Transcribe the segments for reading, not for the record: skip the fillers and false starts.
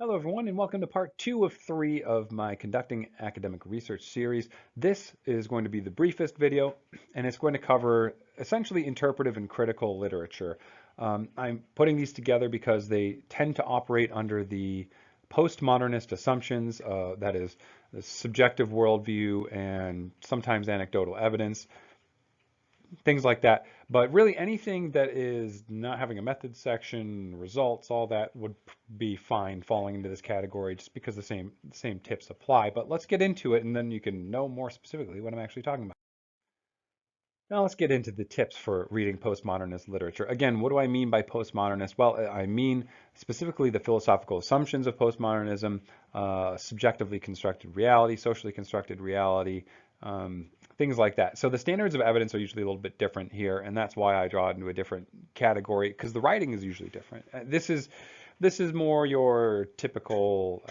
Hello, everyone, and welcome to part 2 of 3 of my Conducting Academic Research series. This is going to be the briefest video, and it's going to cover essentially interpretive and critical literature. I'm putting these together because they tend to operate under the postmodernist assumptions, that is, the subjective worldview and sometimes anecdotal evidence, things like that. But really anything that is not having a method section, results, all that would be fine falling into this category just because the same tips apply. But let's get into it and then you can know more specifically what I'm actually talking about. Now let's get into the tips for reading postmodernist literature. Again, what do I mean by postmodernist? Well, I mean specifically the philosophical assumptions of postmodernism, subjectively constructed reality, socially constructed reality, things like that. So the standards of evidence are usually a little bit different here, and that's why I draw it into a different category because the writing is usually different. This is more your typical.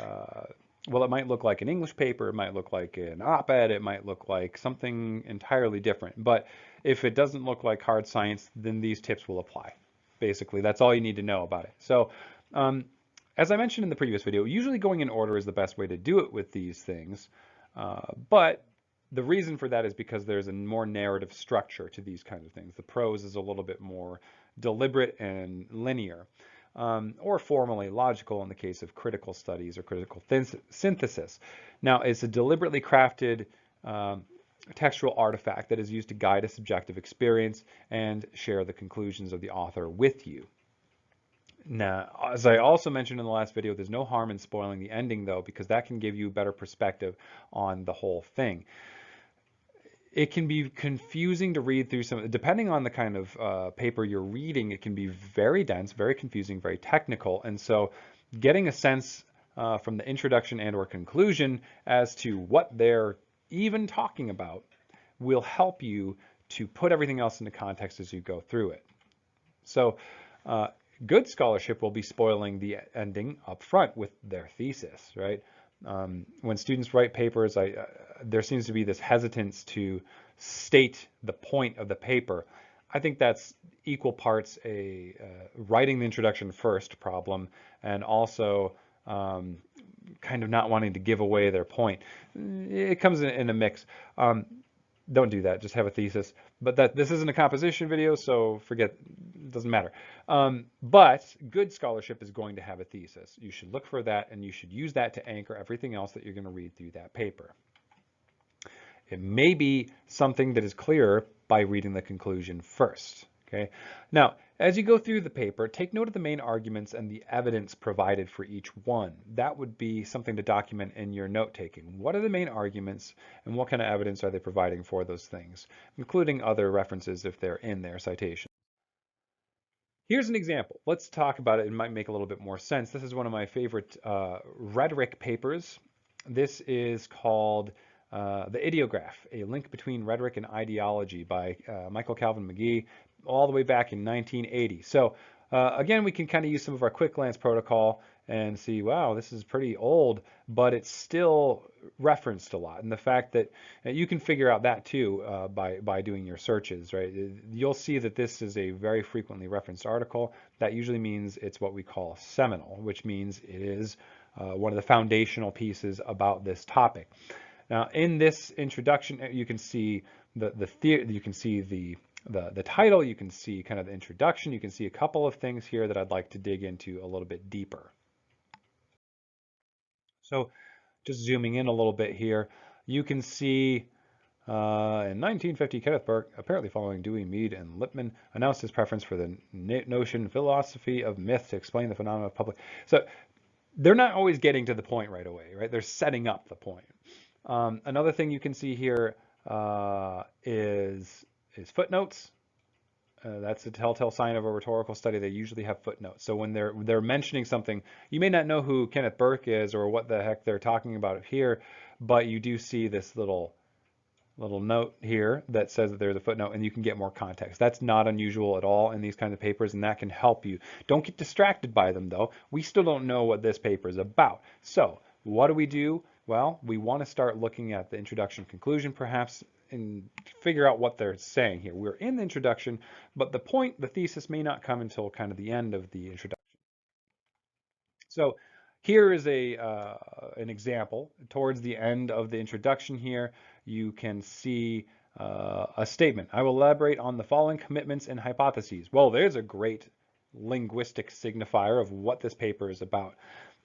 Well, it might look like an English paper, it might look like an op-ed, it might look like something entirely different. But if it doesn't look like hard science, then these tips will apply. Basically, that's all you need to know about it. So, as I mentioned in the previous video, usually going in order is the best way to do it with these things. But the reason for that is because there's a more narrative structure to these kinds of things. The prose is a little bit more deliberate and linear, or formally logical in the case of critical studies or critical synthesis. Now, it's a deliberately crafted textual artifact that is used to guide a subjective experience and share the conclusions of the author with you. Now, as I also mentioned in the last video, there's no harm in spoiling the ending though, because that can give you a better perspective on the whole thing. It can be confusing to read through some, depending on the kind of paper you're reading, it can be very dense, very confusing, very technical. And so getting a sense from the introduction and or conclusion as to what they're even talking about will help you to put everything else into context as you go through it. So good scholarship will be spoiling the ending up front with their thesis, right? When students write papers, there seems to be this hesitance to state the point of the paper. I think that's equal parts a writing the introduction first problem and also kind of not wanting to give away their point. It comes in a mix. Don't do that. Just have a thesis. But this isn't a composition video, so forget. It doesn't matter. But good scholarship is going to have a thesis. You should look for that, and you should use that to anchor everything else that you're going to read through that paper. It may be something that is clearer by reading the conclusion first. Okay. Now, as you go through the paper, take note of the main arguments and the evidence provided for each one. That would be something to document in your note-taking. What are the main arguments and what kind of evidence are they providing for those things, including other references if they're in their citation. Here's an example. Let's talk about it. It might make a little bit more sense. This is one of my favorite rhetoric papers. This is called The Ideograph, a link between rhetoric and ideology by Michael Calvin McGee, all the way back in 1980. So again, we can kind of use some of our quick glance protocol and see, wow, this is pretty old, but it's still referenced a lot. And the fact that you can figure out that too by doing your searches, right? You'll see that this is a very frequently referenced article. That usually means it's what we call seminal, which means it is one of the foundational pieces about this topic. Now, in this introduction, you can see the title, you can see kind of the introduction, you can see a couple of things here that I'd like to dig into a little bit deeper. So just zooming in a little bit here, you can see in 1950, Kenneth Burke, apparently following Dewey, Mead, and Lippmann, announced his preference for the notion philosophy of myth to explain the phenomena of public. So they're not always getting to the point right away, right? They're setting up the point. Another thing you can see here is footnotes. That's a telltale sign of a rhetorical study. They usually have footnotes. So when they're mentioning something, you may not know who Kenneth Burke is or what the heck they're talking about here, but you do see this little note here that says that there's a footnote, and you can get more context. That's not unusual at all in these kinds of papers, and that can help you. Don't get distracted by them, though. We still don't know what this paper is about. So what do? Well, we want to start looking at the introduction, conclusion, perhaps, and figure out what they're saying here. We're in the introduction, but the thesis may not come until kind of the end of the introduction. So Here is an example. Towards the end of the introduction here, you can see a statement. I will elaborate on the following commitments and hypotheses. Well, there's a great linguistic signifier of what this paper is about.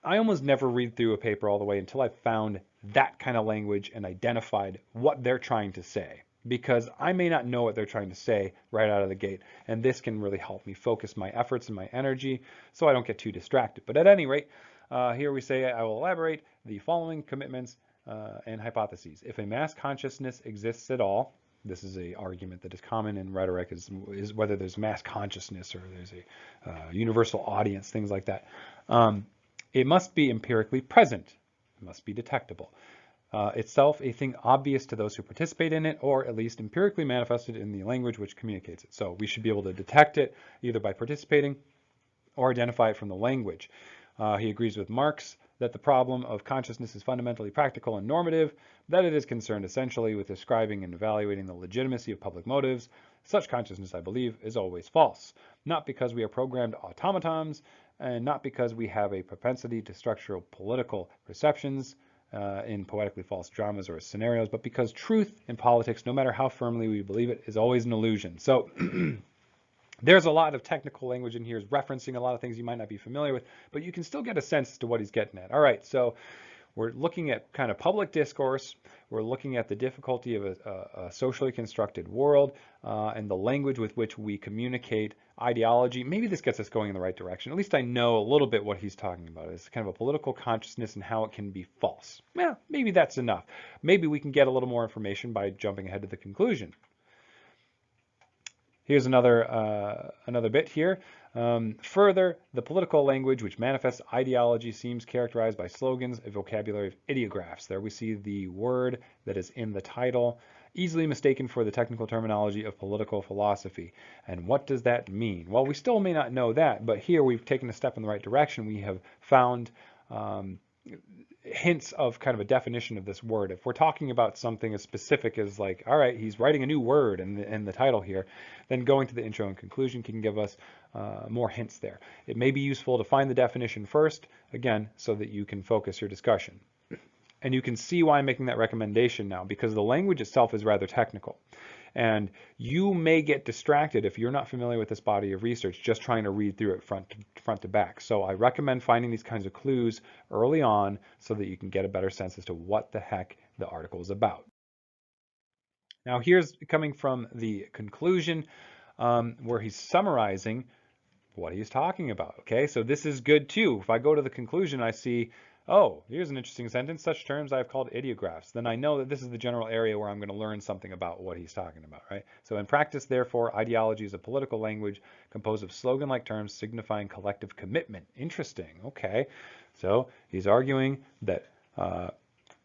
I almost never read through a paper all the way until I found that kind of language and identified what they're trying to say, because I may not know what they're trying to say right out of the gate, and this can really help me focus my efforts and my energy so I don't get too distracted. But at any rate, here we say, I will elaborate the following commitments and hypotheses. If a mass consciousness exists at all, this is an argument that is common in rhetoric, is whether there's mass consciousness or there's a universal audience, things like that. It must be empirically present. It must be detectable. Itself a thing obvious to those who participate in it, or at least empirically manifested in the language which communicates it. So we should be able to detect it either by participating or identify it from the language. He agrees with Marx that the problem of consciousness is fundamentally practical and normative, that it is concerned essentially with describing and evaluating the legitimacy of public motives. Such consciousness, I believe, is always false, not because we are programmed automatons, and not because we have a propensity to structure political perceptions in poetically false dramas or scenarios, but because truth in politics, no matter how firmly we believe it, is always an illusion. So there's a lot of technical language in here, is referencing a lot of things you might not be familiar with, but you can still get a sense as to what he's getting at. All right, so we're looking at kind of public discourse. We're looking at the difficulty of a socially constructed world and the language with which we communicate ideology. Maybe this gets us going in the right direction. At least I know a little bit what he's talking about. It's kind of a political consciousness and how it can be false. Well, maybe that's enough. Maybe we can get a little more information by jumping ahead to the conclusion. Here's another bit here. Further, the political language which manifests ideology seems characterized by slogans, a vocabulary of ideographs. There we see the word that is in the title, easily mistaken for the technical terminology of political philosophy. And what does that mean? Well, we still may not know that, but here we've taken a step in the right direction. We have found hints of kind of a definition of this word. If we're talking about something as specific as like, all right, he's writing a new word in the title here, then going to the intro and conclusion can give us more hints there. It may be useful to find the definition first, again, so that you can focus your discussion. And you can see why I'm making that recommendation now, because the language itself is rather technical. And you may get distracted if you're not familiar with this body of research, just trying to read through it front to back. So I recommend finding these kinds of clues early on so that you can get a better sense as to what the heck the article is about. Now here's coming from the conclusion where he's summarizing what he's talking about. Okay, so this is good too. If I go to the conclusion, I see, oh, here's an interesting sentence. Such terms I have called ideographs. Then I know that this is the general area where I'm going to learn something about what he's talking about, right? So in practice, therefore, ideology is a political language composed of slogan-like terms signifying collective commitment. Interesting. Okay. So he's arguing that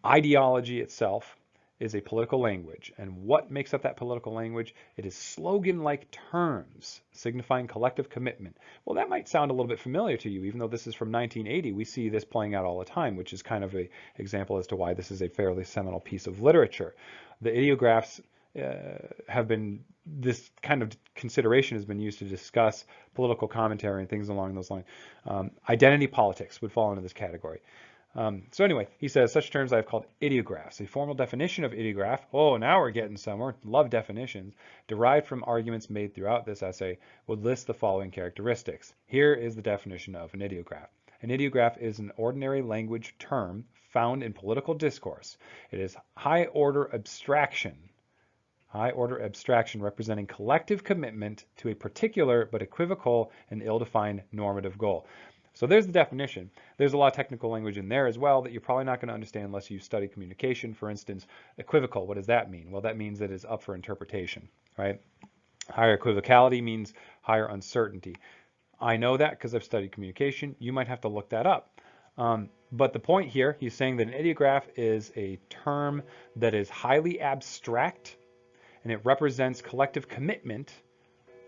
ideology itself is a political language. And what makes up that political language? It is slogan-like terms signifying collective commitment. Well, that might sound a little bit familiar to you, even though this is from 1980. We see this playing out all the time, which is kind of an example as to why this is a fairly seminal piece of literature. The ideographs have been, this kind of consideration has been used to discuss political commentary and things along those lines. Identity politics would fall into this category. So anyway, he says, such terms I've called ideographs. A formal definition of ideograph, oh, now we're getting somewhere, love definitions, derived from arguments made throughout this essay, would list the following characteristics. Here is the definition of an ideograph. An ideograph is an ordinary language term found in political discourse. It is high-order abstraction representing collective commitment to a particular but equivocal and ill-defined normative goal. So there's the definition. There's a lot of technical language in there as well that you're probably not going to understand unless you study communication. For instance, equivocal, what does that mean? Well, that means that it's up for interpretation, right? Higher equivocality means higher uncertainty. I know that because I've studied communication. You might have to look that up. But the point here, he's saying that an ideograph is a term that is highly abstract and it represents collective commitment,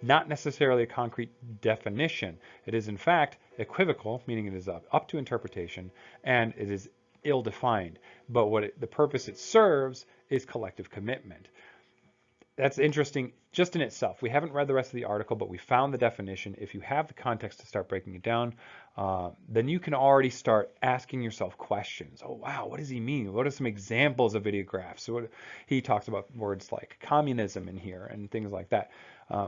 not necessarily a concrete definition. It is in fact equivocal, meaning it is up to interpretation, and it is ill-defined. But the purpose it serves is collective commitment. That's interesting just in itself. We haven't read the rest of the article, but we found the definition. If you have the context to start breaking it down, then you can already start asking yourself questions. Oh, wow, what does he mean? What are some examples of ideographs? So he talks about words like communism in here and things like that,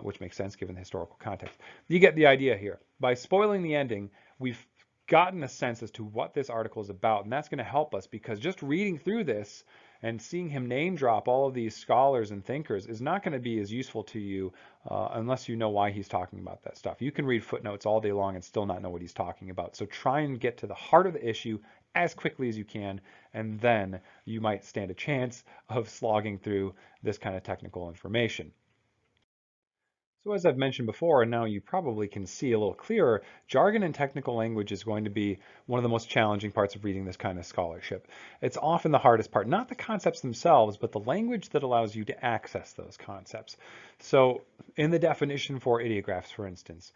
which makes sense given the historical context. You get the idea here. By spoiling the ending, we've gotten a sense as to what this article is about, and that's going to help us because just reading through this and seeing him name drop all of these scholars and thinkers is not going to be as useful to you unless you know why he's talking about that stuff. You can read footnotes all day long and still not know what he's talking about. So try and get to the heart of the issue as quickly as you can, and then you might stand a chance of slogging through this kind of technical information. So as I've mentioned before, and now you probably can see a little clearer, jargon and technical language is going to be one of the most challenging parts of reading this kind of scholarship. It's often the hardest part, not the concepts themselves, but the language that allows you to access those concepts. So in the definition for ideographs, for instance,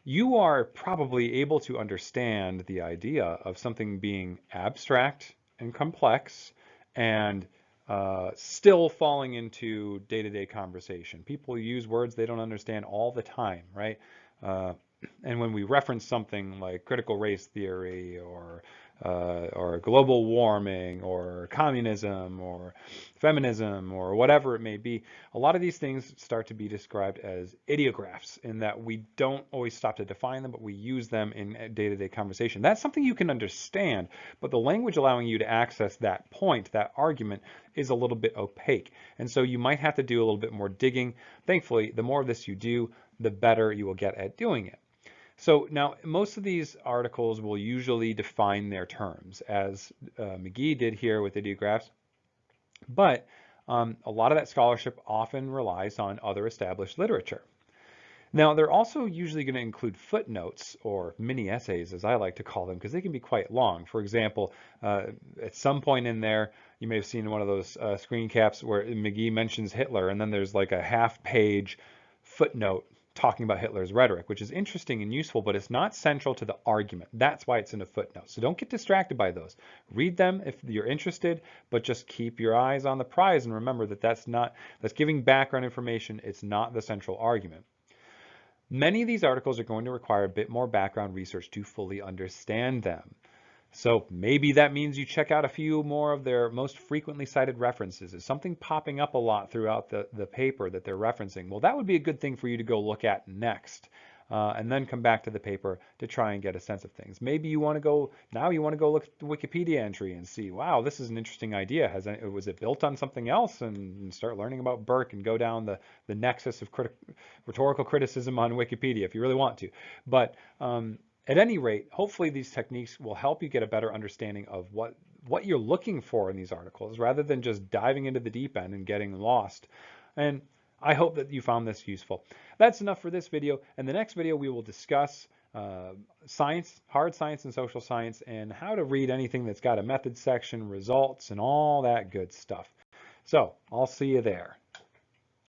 you are probably able to understand the idea of something being abstract and complex and still falling into day-to-day conversation. People use words they don't understand all the time, right? And when we reference something like critical race theory or global warming or communism or feminism or whatever it may be, a lot of these things start to be described as ideographs in that we don't always stop to define them, but we use them in day-to-day conversation. That's something you can understand, but the language allowing you to access that point, that argument, is a little bit opaque. And so you might have to do a little bit more digging. Thankfully, the more of this you do, the better you will get at doing it. So now most of these articles will usually define their terms, as McGee did here with ideographs, but a lot of that scholarship often relies on other established literature. Now, they're also usually going to include footnotes or mini essays, as I like to call them, because they can be quite long. For example, at some point in there, you may have seen one of those screen caps where McGee mentions Hitler, and then there's like a half-page footnote talking about Hitler's rhetoric, which is interesting and useful, but it's not central to the argument. That's why it's in a footnote. So don't get distracted by those. Read them if you're interested, but just keep your eyes on the prize and remember that that's giving background information. It's not the central argument. Many of these articles are going to require a bit more background research to fully understand them. So maybe that means you check out a few more of their most frequently cited references. Is something popping up a lot throughout the paper that they're referencing? Well, that would be a good thing for you to go look at next. And then come back to the paper to try and get a sense of things. Maybe you want to go look at the Wikipedia entry and see, wow, this is an interesting idea. Was it built on something else? And start learning about Burke and go down the nexus of rhetorical criticism on Wikipedia if you really want to. But at any rate, hopefully these techniques will help you get a better understanding of what you're looking for in these articles rather than just diving into the deep end and getting lost. And I hope that you found this useful. That's enough for this video. In the next video, we will discuss science, hard science and social science, and how to read anything that's got a method section, results, and all that good stuff. So I'll see you there.